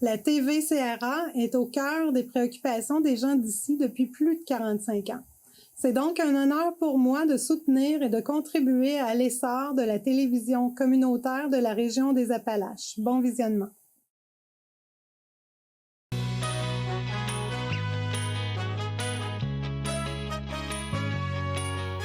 La TV-CRA est au cœur des préoccupations des gens d'ici depuis plus de 45 ans. C'est donc un honneur pour moi de soutenir et de contribuer à l'essor de la télévision communautaire de la région des Appalaches. Bon visionnement.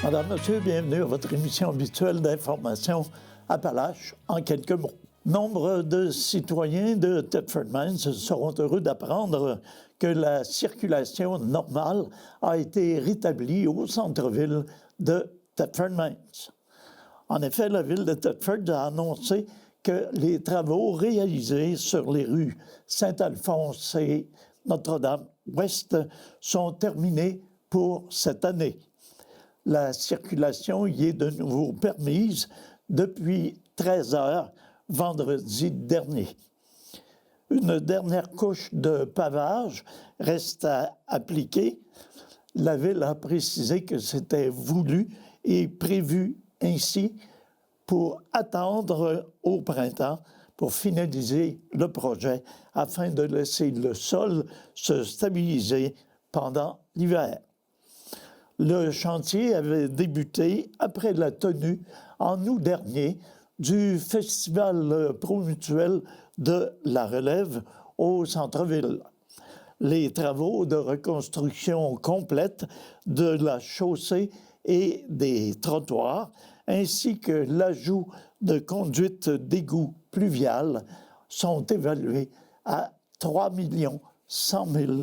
Madame, Monsieur, bienvenue à votre émission habituelle d'information Appalaches en quelques mots. Nombre de citoyens de Thetford Mines seront heureux d'apprendre que la circulation normale a été rétablie au centre-ville de Thetford Mines. En effet, la ville de Thetford a annoncé que les travaux réalisés sur les rues Saint-Alphonse et Notre-Dame-Ouest sont terminés pour cette année. La circulation y est de nouveau permise depuis 13 heures vendredi dernier. Une dernière couche de pavage reste à appliquer. La Ville a précisé que c'était voulu et prévu ainsi pour attendre au printemps pour finaliser le projet afin de laisser le sol se stabiliser pendant l'hiver. Le chantier avait débuté après la tenue en août dernier du Festival Promutuel de la Relève au centre-ville. Les travaux de reconstruction complète de la chaussée et des trottoirs, ainsi que l'ajout de conduites d'égout pluviales, sont évalués à 3 100 000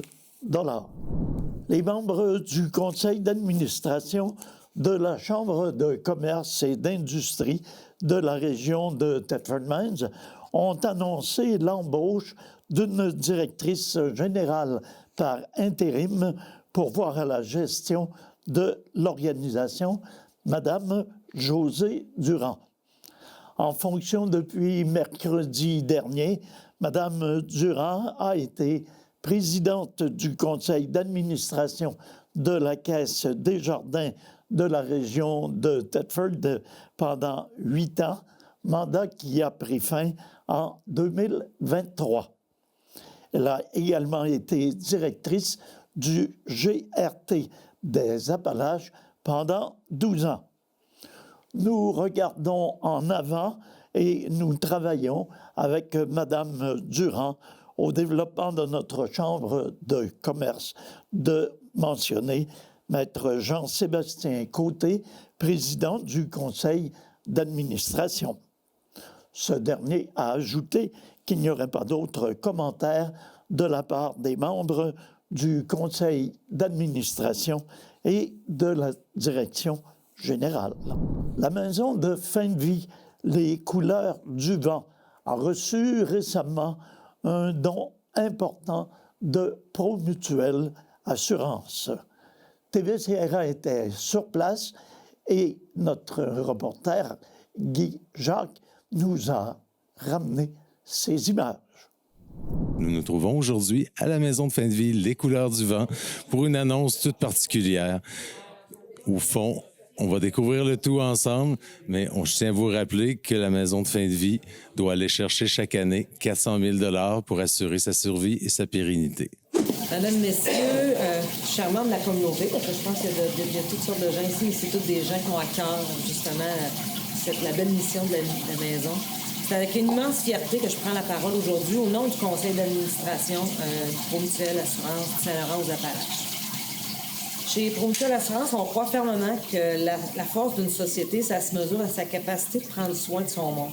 $. Les membres du conseil d'administration de la Chambre de commerce et d'industrie de la région de Thetford Mines ont annoncé l'embauche d'une directrice générale par intérim pour voir à la gestion de l'organisation, Mme Josée Durand. En fonction depuis mercredi dernier, Mme Durand a été présidente du conseil d'administration de la Caisse Desjardins de la région de Thetford pendant 8 ans, mandat qui a pris fin en 2023. Elle a également été directrice du GRT des Appalaches pendant 12 ans. Nous regardons en avant et nous travaillons avec Mme Durand au développement de notre chambre de commerce, de mentionner Maître Jean-Sébastien Côté, président du conseil d'administration. Ce dernier a ajouté qu'il n'y aurait pas d'autres commentaires de la part des membres du conseil d'administration et de la direction générale. La maison de fin de vie, les couleurs du vent, a reçu récemment un don important de Promutuel Assurance. TV-CRA était sur place et notre reporter Guy Jacques nous a ramené ces images. Nous nous trouvons aujourd'hui à la maison de fin de vie Les Couleurs du Vent pour une annonce toute particulière. Au fond, on va découvrir le tout ensemble, mais je tiens à vous rappeler que la maison de fin de vie doit aller chercher chaque année 400 000 $ pour assurer sa survie et sa pérennité. Madame, messieurs, chers membres de la communauté, parce que je pense qu'il y a toutes sortes de gens ici, mais c'est tous des gens qui ont à cœur, justement, la belle mission de la maison. C'est avec une immense fierté que je prends la parole aujourd'hui au nom du conseil d'administration du Promutuel Assurance Saint-Laurent aux Appalaches. Chez Promutuel Assurance, on croit fermement que la force d'une société, ça se mesure à sa capacité de prendre soin de son monde.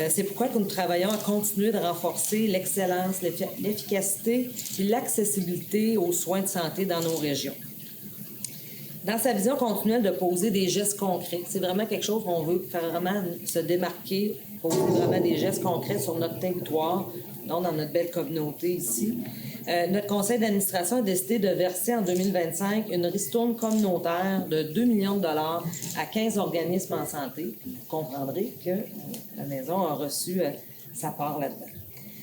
C'est pourquoi nous travaillons à continuer de renforcer l'excellence, l'efficacité et l'accessibilité aux soins de santé dans nos régions. Dans sa vision continuelle de poser des gestes concrets, c'est vraiment quelque chose qu'on veut faire vraiment se démarquer, poser vraiment des gestes concrets sur notre territoire, donc dans notre belle communauté ici. Notre conseil d'administration a décidé de verser en 2025 une ristourne communautaire de 2 millions de dollars à 15 organismes en santé. Vous comprendrez que la maison a reçu sa part là-dedans.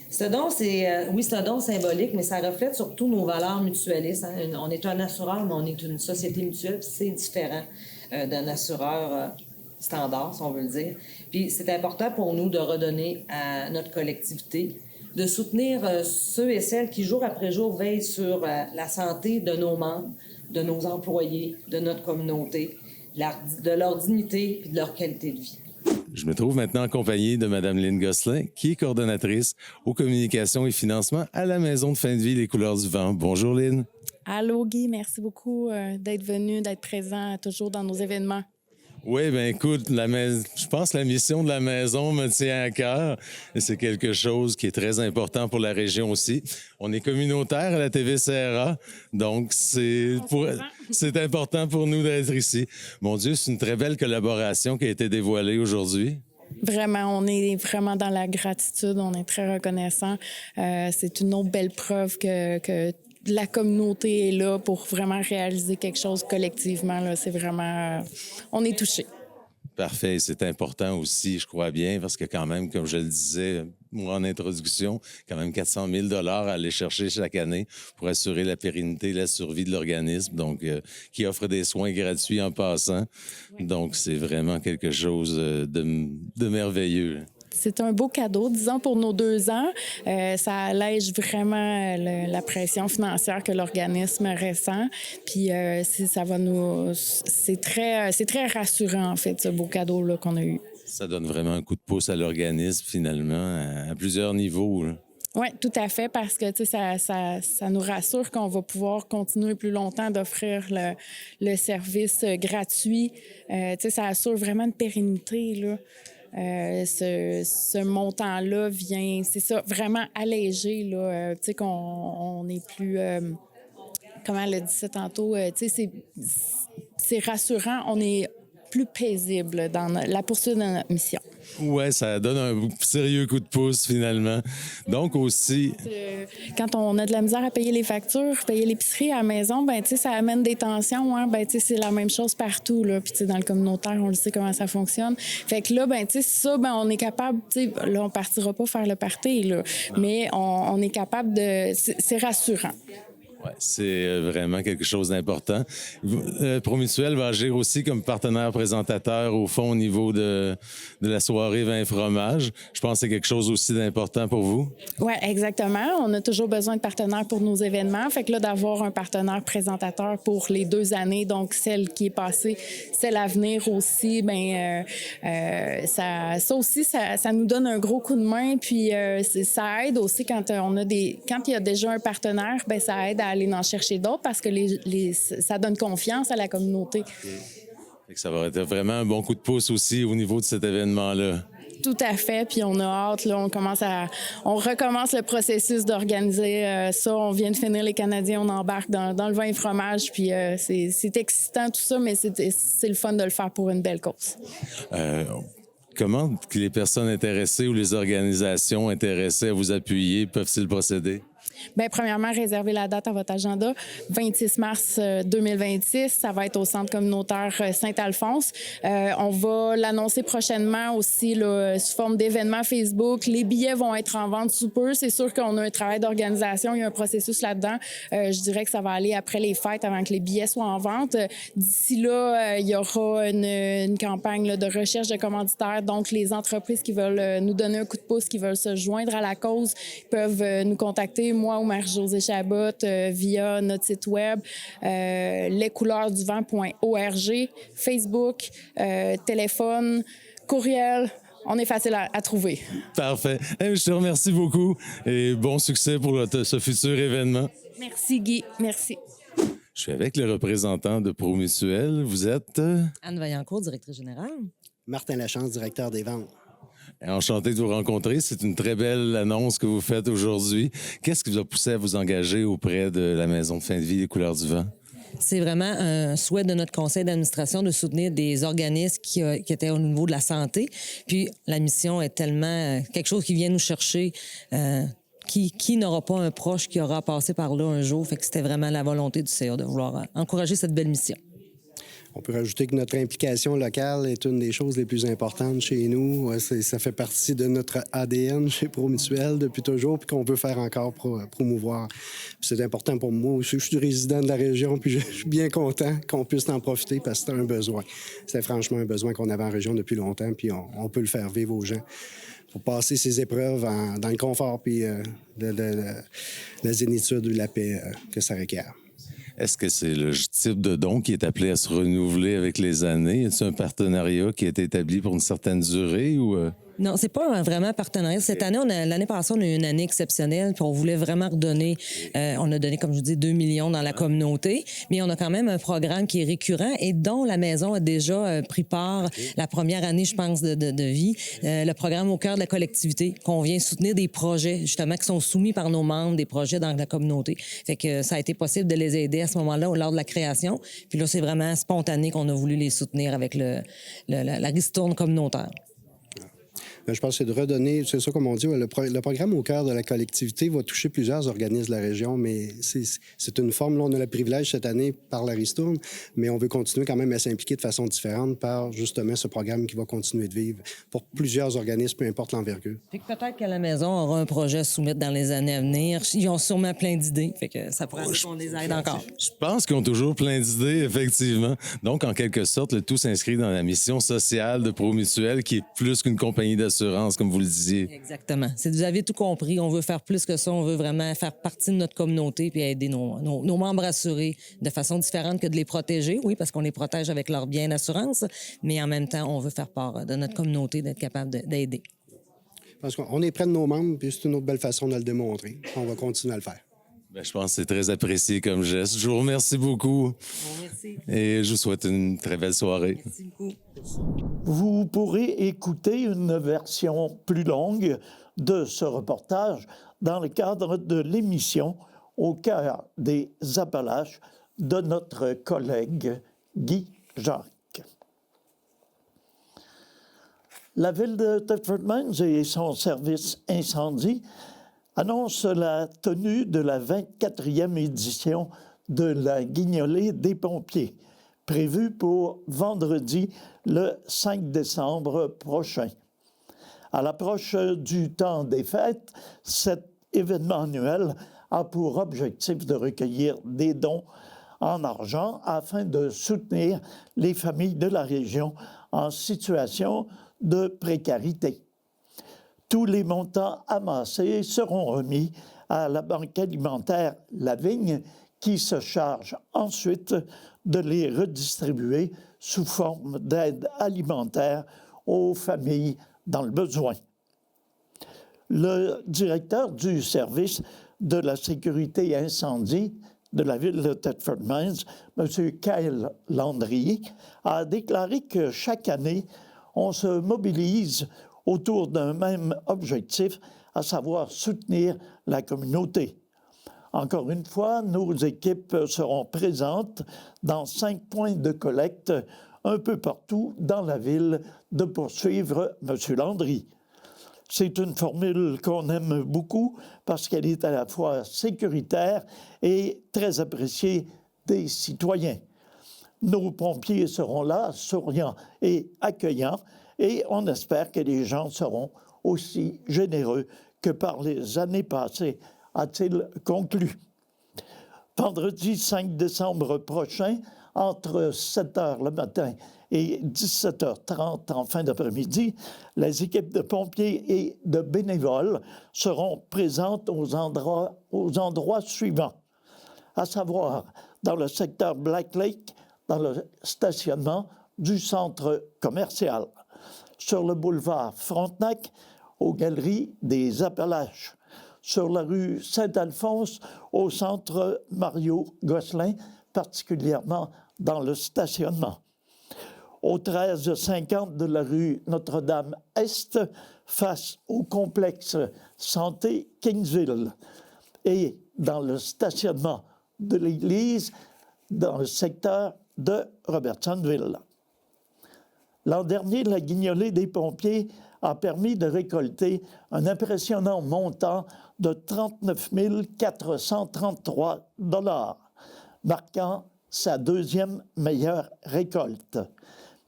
Ce don, c'est un don symbolique, mais ça reflète surtout nos valeurs mutualistes. Hein. On est un assureur, mais on est une société mutuelle, puis c'est différent d'un assureur standard, si on veut le dire. Puis c'est important pour nous de redonner à notre collectivité de soutenir ceux et celles qui, jour après jour, veillent sur la santé de nos membres, de nos employés, de notre communauté, de leur dignité et de leur qualité de vie. Je me trouve maintenant accompagné de Mme Lynne Gosselin, qui est coordonnatrice aux communications et financements à la Maison de fin de vie Les Couleurs du Vent. Bonjour Lynne. Allô Guy, merci beaucoup d'être venu, d'être présent toujours dans nos événements. Oui, bien écoute, je pense que la mission de la maison me tient à cœur et c'est quelque chose qui est très important pour la région aussi. On est communautaire à la TVCRA, donc c'est important pour nous d'être ici. Mon Dieu, c'est une très belle collaboration qui a été dévoilée aujourd'hui. Vraiment, on est vraiment dans la gratitude, on est très reconnaissant. C'est une autre belle preuve que la communauté est là pour vraiment réaliser quelque chose collectivement. Là. C'est vraiment... on est touchés. Parfait. C'est important aussi, je crois bien, parce que quand même, comme je le disais moi en introduction, quand même 400 000 $ à aller chercher chaque année pour assurer la pérennité et la survie de l'organisme, donc qui offre des soins gratuits en passant. Oui. Donc, c'est vraiment quelque chose de merveilleux. C'est un beau cadeau, disons, pour nos 2 ans. Ça allège vraiment la pression financière que l'organisme ressent. Puis ça va nous... C'est très rassurant, en fait, ce beau cadeau-là qu'on a eu. Ça donne vraiment un coup de pouce à l'organisme, finalement, à plusieurs niveaux. Oui, tout à fait, parce que ça nous rassure qu'on va pouvoir continuer plus longtemps d'offrir le service gratuit. Ça assure vraiment une pérennité, là. Ce montant-là vient, c'est ça, vraiment allégé, là, tu sais, qu'on n'est plus, comment elle a dit ça tantôt, tu sais, c'est rassurant, on est plus paisible dans la poursuite de notre mission. Oui, ça donne un sérieux coup de pouce, finalement. Donc aussi... Quand on a de la misère à payer les factures, payer l'épicerie à la maison, ben tu sais, ça amène des tensions. Hein? Ben tu sais, c'est la même chose partout, là. Puis tu sais, dans le communautaire, on le sait comment ça fonctionne. Fait que là, ben tu sais, ça, ben on est capable, tu sais, là, on partira pas faire le party, là. Mais on est capable de... C'est rassurant. Oui, c'est vraiment quelque chose d'important. Promutuel va agir aussi comme partenaire présentateur, au fond, au niveau de la soirée vin et fromage. Je pense que c'est quelque chose aussi d'important pour vous. Oui, exactement. On a toujours besoin de partenaires pour nos événements. Fait que là, d'avoir un partenaire présentateur pour les 2 années, donc celle qui est passée, celle à venir aussi, bien, ça aussi, ça nous donne un gros coup de main. Puis ça aide aussi quand il y a déjà un partenaire, bien, ça aide à aller en chercher d'autres parce que ça donne confiance à la communauté. Fait que ça va être vraiment un bon coup de pouce aussi au niveau de cet événement-là. Tout à fait, puis on a hâte, là, on recommence le processus d'organiser ça. On vient de finir les Canadiens, on embarque dans le vin et fromage, puis c'est excitant tout ça, mais c'est le fun de le faire pour une belle cause. Comment les personnes intéressées ou les organisations intéressées à vous appuyer peuvent-ils procéder? Bien, premièrement, réservez la date à votre agenda. 26 mars 2026, ça va être au centre communautaire Saint-Alphonse. On va l'annoncer prochainement aussi là, sous forme d'événement Facebook. Les billets vont être en vente sous peu. C'est sûr qu'on a un travail d'organisation, il y a un processus là-dedans. Je dirais que ça va aller après les fêtes avant que les billets soient en vente. D'ici là, il y aura une campagne là, de recherche de commanditaires. Donc, les entreprises qui veulent nous donner un coup de pouce, qui veulent se joindre à la cause, peuvent nous contacter. Moi ou Marie-Josée Chabot via notre site web lescouleurduvent.org, Facebook, téléphone, courriel. On est facile à trouver. Parfait. Je te remercie beaucoup et bon succès pour ce futur événement. Merci Guy, merci. Je suis avec le représentant de Promutuel. Vous êtes? Anne Vaillancourt, directrice générale. Martin Lachance, directeur des ventes. Enchanté de vous rencontrer. C'est une très belle annonce que vous faites aujourd'hui. Qu'est-ce qui vous a poussé à vous engager auprès de la Maison de fin de vie Les Couleurs du Vent? C'est vraiment un souhait de notre conseil d'administration de soutenir des organismes qui étaient au niveau de la santé. Puis la mission est tellement quelque chose qui vient nous chercher. Qui n'aura pas un proche qui aura passé par là un jour? Fait que c'était vraiment la volonté du CA de vouloir encourager cette belle mission. On peut rajouter que notre implication locale est une des choses les plus importantes chez nous. Ça fait partie de notre ADN chez Promutuel depuis toujours, puis qu'on veut faire encore promouvoir. Puis c'est important pour moi aussi. Je suis résident de la région, puis je suis bien content qu'on puisse en profiter parce que c'est un besoin. C'est franchement un besoin qu'on avait en région depuis longtemps, puis on peut le faire vivre aux gens pour passer ces épreuves dans le confort puis la zénitude ou la paix que ça requiert. Est-ce que c'est le type de don qui est appelé à se renouveler avec les années? Est-ce un partenariat qui a été établi pour une certaine durée ou... Non, c'est pas vraiment un partenariat. Cette année, l'année passée, on a eu une année exceptionnelle, puis on voulait vraiment redonner. On a donné, comme je vous dis, 2 millions dans la communauté, mais on a quand même un programme qui est récurrent et dont la maison a déjà pris part la première année, je pense, de vie. Le programme Au cœur de la collectivité, qu'on vient soutenir des projets, justement, qui sont soumis par nos membres, des projets dans la communauté. Fait que ça a été possible de les aider à ce moment-là, lors de la création. Puis là, c'est vraiment spontané qu'on a voulu les soutenir avec la ristourne communautaire. Je pense que c'est de redonner, c'est ça comme on dit, le programme Au cœur de la collectivité va toucher plusieurs organismes de la région, mais c'est une forme, là, on a le privilège cette année par la ristourne, mais on veut continuer quand même à s'impliquer de façon différente par justement ce programme qui va continuer de vivre pour plusieurs organismes, peu importe l'envergure. Fait que peut-être que la maison aura un projet à soumettre dans les années à venir. Ils ont sûrement plein d'idées, fait que ça pourrait être qu'on les aide encore. Je pense qu'ils ont toujours plein d'idées, effectivement. Donc, en quelque sorte, le tout s'inscrit dans la mission sociale de Promutuel, qui est plus qu'une compagnie d'assurance, comme vous le disiez. Exactement. Vous avez tout compris. On veut faire plus que ça. On veut vraiment faire partie de notre communauté puis aider nos membres assurés de façon différente que de les protéger, oui, parce qu'on les protège avec leur bien d'assurance, mais en même temps, on veut faire part de notre communauté, d'être capable d'aider. Parce qu'on est près de nos membres, puis c'est une autre belle façon de le démontrer. On va continuer à le faire. Bien, je pense que c'est très apprécié comme geste. Je vous remercie beaucoup. Merci. Et je vous souhaite une très belle soirée. Merci beaucoup. Vous pourrez écouter une version plus longue de ce reportage dans le cadre de l'émission Au cœur des Appalaches de notre collègue Guy Jacques. La ville de Thetford Mines et son service incendie annoncent la tenue de la 24e édition de la Guignolée des pompiers, prévue pour vendredi le 5 décembre prochain. À l'approche du temps des fêtes, cet événement annuel a pour objectif de recueillir des dons en argent afin de soutenir les familles de la région en situation de précarité. Tous les montants amassés seront remis à la Banque alimentaire La Vigne, qui se charge ensuite de les redistribuer sous forme d'aide alimentaire aux familles dans le besoin. Le directeur du service de la sécurité incendie de la ville de Thetford Mines, M. Kyle Landry, a déclaré que chaque année, on se mobilise autour d'un même objectif, à savoir soutenir la communauté. Encore une fois, nos équipes seront présentes dans 5 points de collecte un peu partout dans la ville de poursuivre M. Landry. C'est une formule qu'on aime beaucoup parce qu'elle est à la fois sécuritaire et très appréciée des citoyens. Nos pompiers seront là, souriants et accueillants, et on espère que les gens seront aussi généreux que par les années passées, a-t-il conclu. Vendredi 5 décembre prochain, entre 7 h le matin et 17h30 en fin d'après-midi, les équipes de pompiers et de bénévoles seront présentes aux endroits suivants, à savoir dans le secteur Black Lake, dans le stationnement du centre commercial, sur le boulevard Frontenac, aux Galeries des Appalaches, sur la rue Saint-Alphonse, au centre Mario-Gosselin, particulièrement dans le stationnement, au 1350 de la rue Notre-Dame-Est, face au complexe Santé Kingsville, et dans le stationnement de l'église, dans le secteur de Robertsonville. L'an dernier, la Guignolée des pompiers a permis de récolter un impressionnant montant de 39 433 $, marquant sa deuxième meilleure récolte.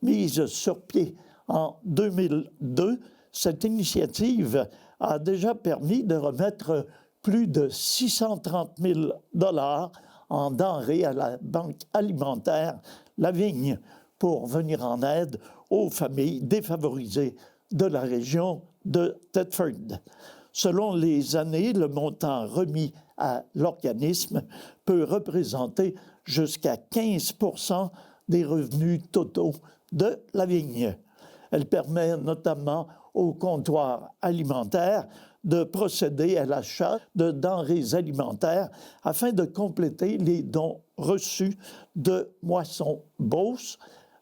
Mise sur pied en 2002, cette initiative a déjà permis de remettre plus de 630 000 $ en denrées à la Banque alimentaire La Vigne pour venir en aide aux familles défavorisées de la région de Thetford. Selon les années, le montant remis à l'organisme peut représenter jusqu'à 15 % des revenus totaux de La Vigne. Elle permet notamment aux comptoirs alimentaires de procéder à l'achat de denrées alimentaires afin de compléter les dons reçus de Moisson Beauce,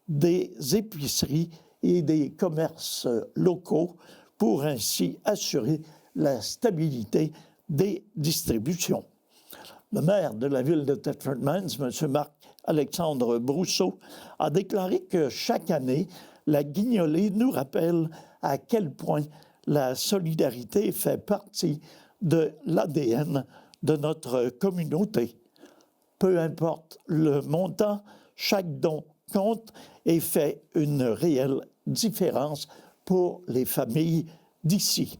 des épiceries et des commerces locaux pour ainsi assurer la stabilité des distributions. Le maire de la ville de Thetford Mines, M. Marc-Alexandre Brousseau, a déclaré que chaque année, la guignolée nous rappelle à quel point la solidarité fait partie de l'ADN de notre communauté. Peu importe le montant, chaque don compte et fait une réelle différence pour les familles d'ici.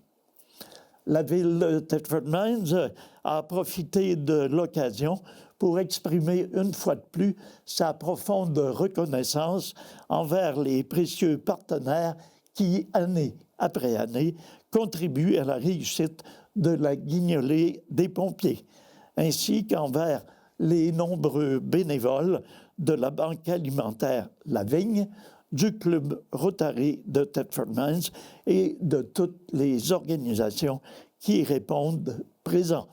La ville de Thetford Mines a profité de l'occasion pour exprimer une fois de plus sa profonde reconnaissance envers les précieux partenaires qui, année après année, contribuent à la réussite de la guignolée des pompiers, ainsi qu'envers les nombreux bénévoles de la Banque alimentaire La Vigne, du Club Rotary de Thetford Mines et de toutes les organisations qui y répondent présents.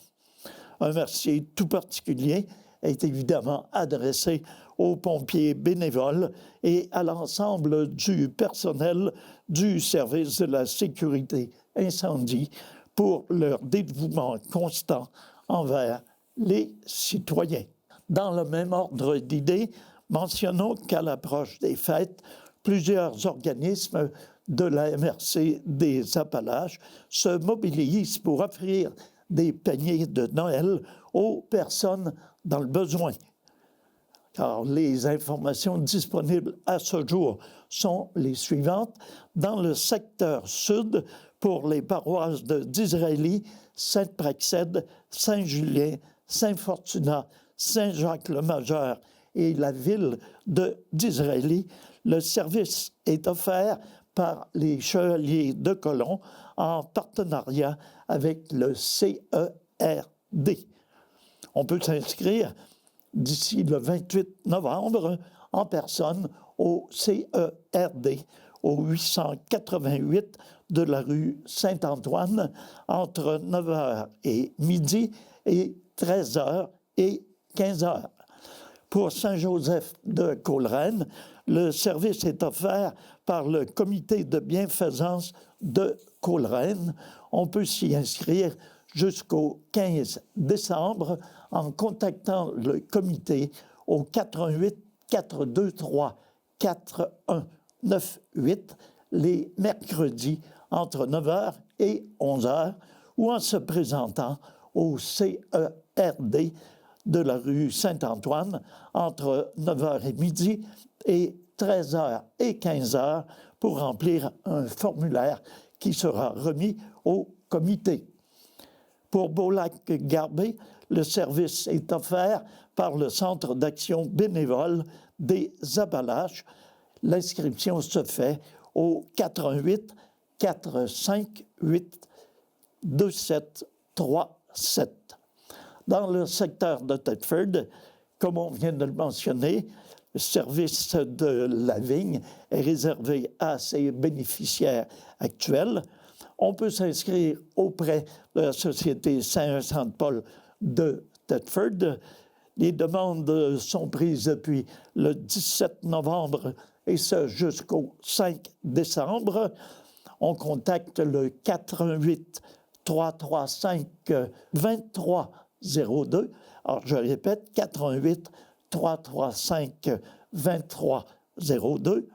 Un merci tout particulier est évidemment adressé aux pompiers bénévoles et à l'ensemble du personnel du service de la sécurité incendie pour leur dévouement constant envers les citoyens. Dans le même ordre d'idées, mentionnons qu'à l'approche des fêtes, plusieurs organismes de la MRC des Appalaches se mobilisent pour offrir des paniers de Noël aux personnes dans le besoin. Car les informations disponibles à ce jour sont les suivantes. Dans le secteur sud, pour les paroisses d'Israélie, Sainte-Praxède, Saint-Julien, Saint-Fortunat, Saint-Jacques-le-Majeur et la ville d'Israélie, le service est offert par les Chevaliers de Colomb en partenariat avec le CERD. On peut s'inscrire d'ici le 28 novembre en personne au CERD, au 888 de la rue Saint-Antoine, entre 9h et midi et 13h et 15h. Pour Saint-Joseph de Coleraine, le service est offert par le comité de bienfaisance de Coleraine. On peut s'y inscrire jusqu'au 15 décembre en contactant le comité au 88 423 4198 les mercredis entre 9h et 11h ou en se présentant au CERD de la rue Saint-Antoine entre 9h et midi et 13h et 15h pour remplir un formulaire qui sera remis au comité. Pour Beaulac-Garbé, le service est offert par le Centre d'action bénévole des Appalaches. L'inscription se fait au 418 458 2737. Dans le secteur de Thetford, comme on vient de le mentionner, le service de la vigne est réservé à ses bénéficiaires actuels. On peut s'inscrire auprès de la Société Saint-Saint-Paul de Thetford. Les demandes sont prises depuis le 17 novembre et ce jusqu'au 5 décembre. On contacte le 418 335 2302. Alors, je répète, 418 335 2302.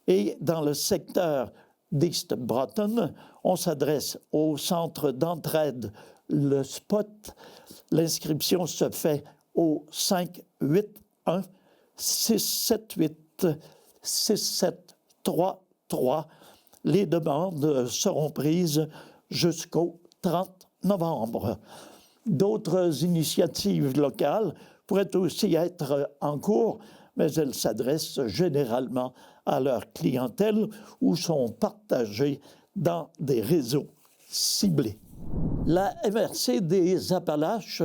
Et dans le secteur d'East Broughton, on s'adresse au centre d'entraide Le Spot. L'inscription se fait au 5 1-678-6733. Les demandes seront prises jusqu'au 30 novembre. D'autres initiatives locales pourraient aussi être en cours, mais elles s'adressent généralement à leur clientèle ou sont partagées dans des réseaux ciblés. La MRC des Appalaches,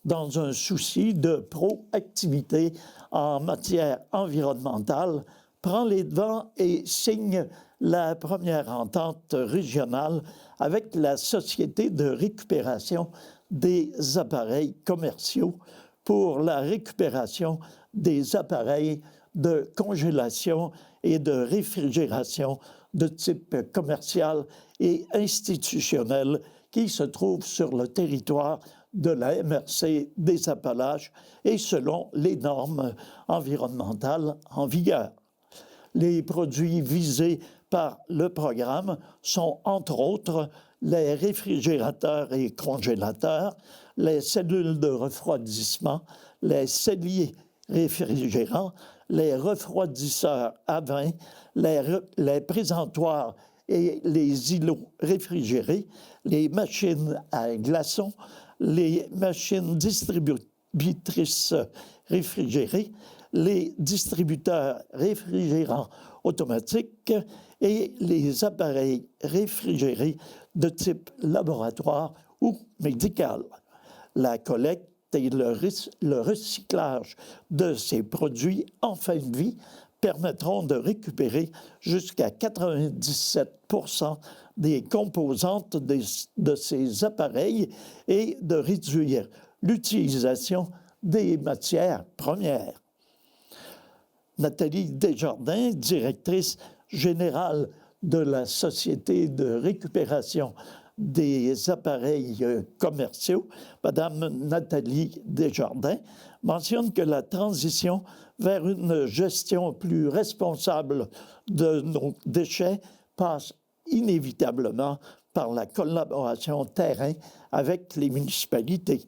dans un souci de proactivité en matière environnementale, prend les devants et signe la première entente régionale avec la Société de récupération des appareils commerciaux pour la récupération des appareils de congélation et de réfrigération de type commercial et institutionnel qui se trouvent sur le territoire de la MRC des Appalaches et selon les normes environnementales en vigueur. Les produits visés par le programme sont, entre autres, les réfrigérateurs et congélateurs, les cellules de refroidissement, les celliers réfrigérants, les refroidisseurs à vin, les présentoirs et les îlots réfrigérés, les machines à glaçons, les machines distributrices réfrigérées, les distributeurs réfrigérants automatiques et les appareils réfrigérés de type laboratoire ou médical. La collecte et le recyclage de ces produits en fin de vie permettront de récupérer jusqu'à 97 des composantes de ces appareils et de réduire l'utilisation des matières premières. Nathalie Desjardins, directrice générale de la Société de récupération des appareils commerciaux, Madame Nathalie Desjardins, mentionne que la transition vers une gestion plus responsable de nos déchets passe inévitablement par la collaboration terrain avec les municipalités.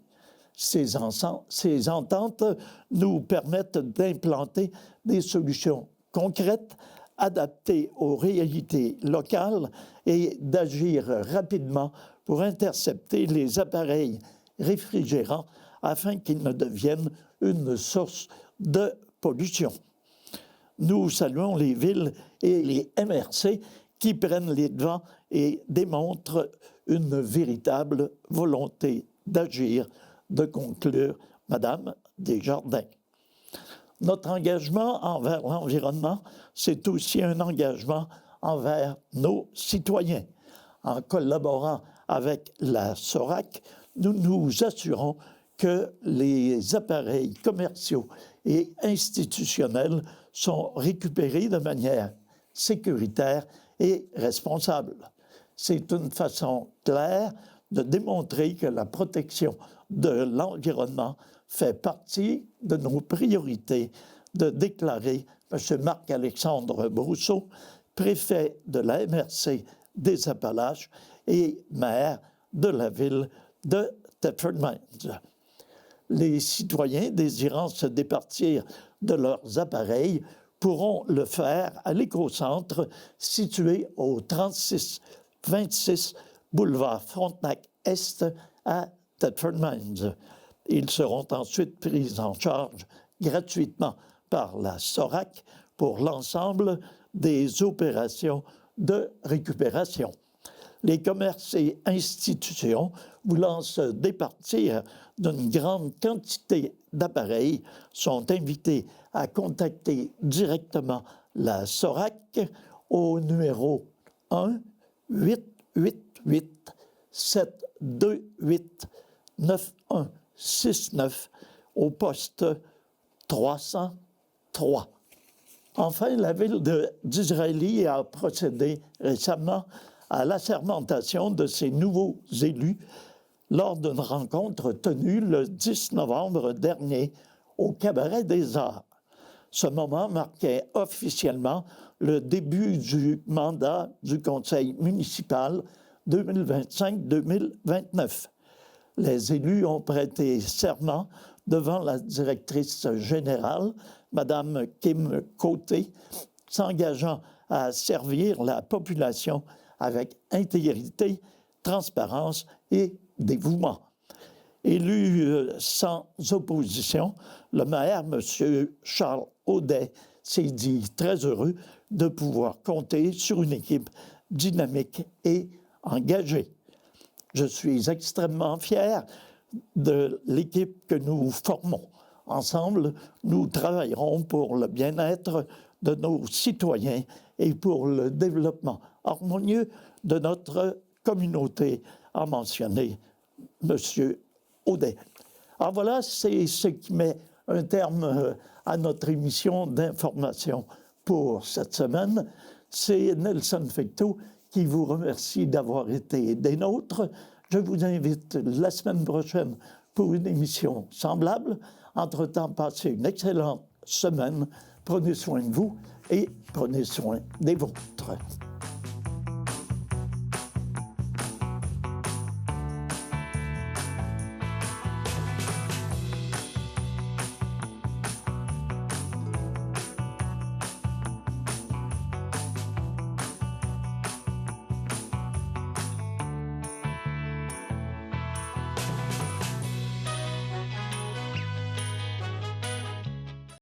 Ces ententes nous permettent d'implanter des solutions concrètes, adaptées aux réalités locales et d'agir rapidement pour intercepter les appareils réfrigérants afin qu'ils ne deviennent une source de pollution. Nous saluons les villes et les MRC qui prennent les devants et démontrent une véritable volonté d'agir, de conclure Madame Desjardins. Notre engagement envers l'environnement, c'est aussi un engagement envers nos citoyens. En collaborant avec la SORAC, nous nous assurons que les appareils commerciaux et institutionnels sont récupérés de manière sécuritaire et responsable. C'est une façon claire de démontrer que la protection de l'environnement fait partie de nos priorités, de déclarer M. Marc-Alexandre Brousseau, préfet de la MRC des Appalaches et maire de la ville de Thetford Mines. Les citoyens désirant se départir de leurs appareils pourront le faire à l'écocentre situé au 3626 boulevard Frontenac-Est à Thetford Mines. Ils seront ensuite pris en charge gratuitement par la SORAC pour l'ensemble des opérations de récupération. Les commerces et institutions voulant se départir d'une grande quantité d'appareils sont invités à contacter directement la SORAC au numéro 1-888-728-9169 au poste 303. Enfin, la ville d'Israëli a procédé récemment à l'assermentation de ses nouveaux élus lors d'une rencontre tenue le 10 novembre dernier au Cabaret des Arts. Ce moment marquait officiellement le début du mandat du conseil municipal 2025-2029. Les élus ont prêté serment devant la directrice générale, Mme Kim Côté, s'engageant à servir la population avec intégrité, transparence et dévouement. Élu sans opposition, le maire, M. Charles Audet, s'est dit très heureux de pouvoir compter sur une équipe dynamique et engagée. Je suis extrêmement fier de l'équipe que nous formons. Ensemble, nous travaillerons pour le bien-être de nos citoyens et pour le développement harmonieux de notre communauté, a mentionné M. Audet. Alors voilà, c'est ce qui met un terme à notre émission d'information pour cette semaine. C'est Nelson Fecteau qui vous remercie d'avoir été des nôtres. Je vous invite la semaine prochaine pour une émission semblable. Entre-temps, passez une excellente semaine. Prenez soin de vous et prenez soin des vôtres.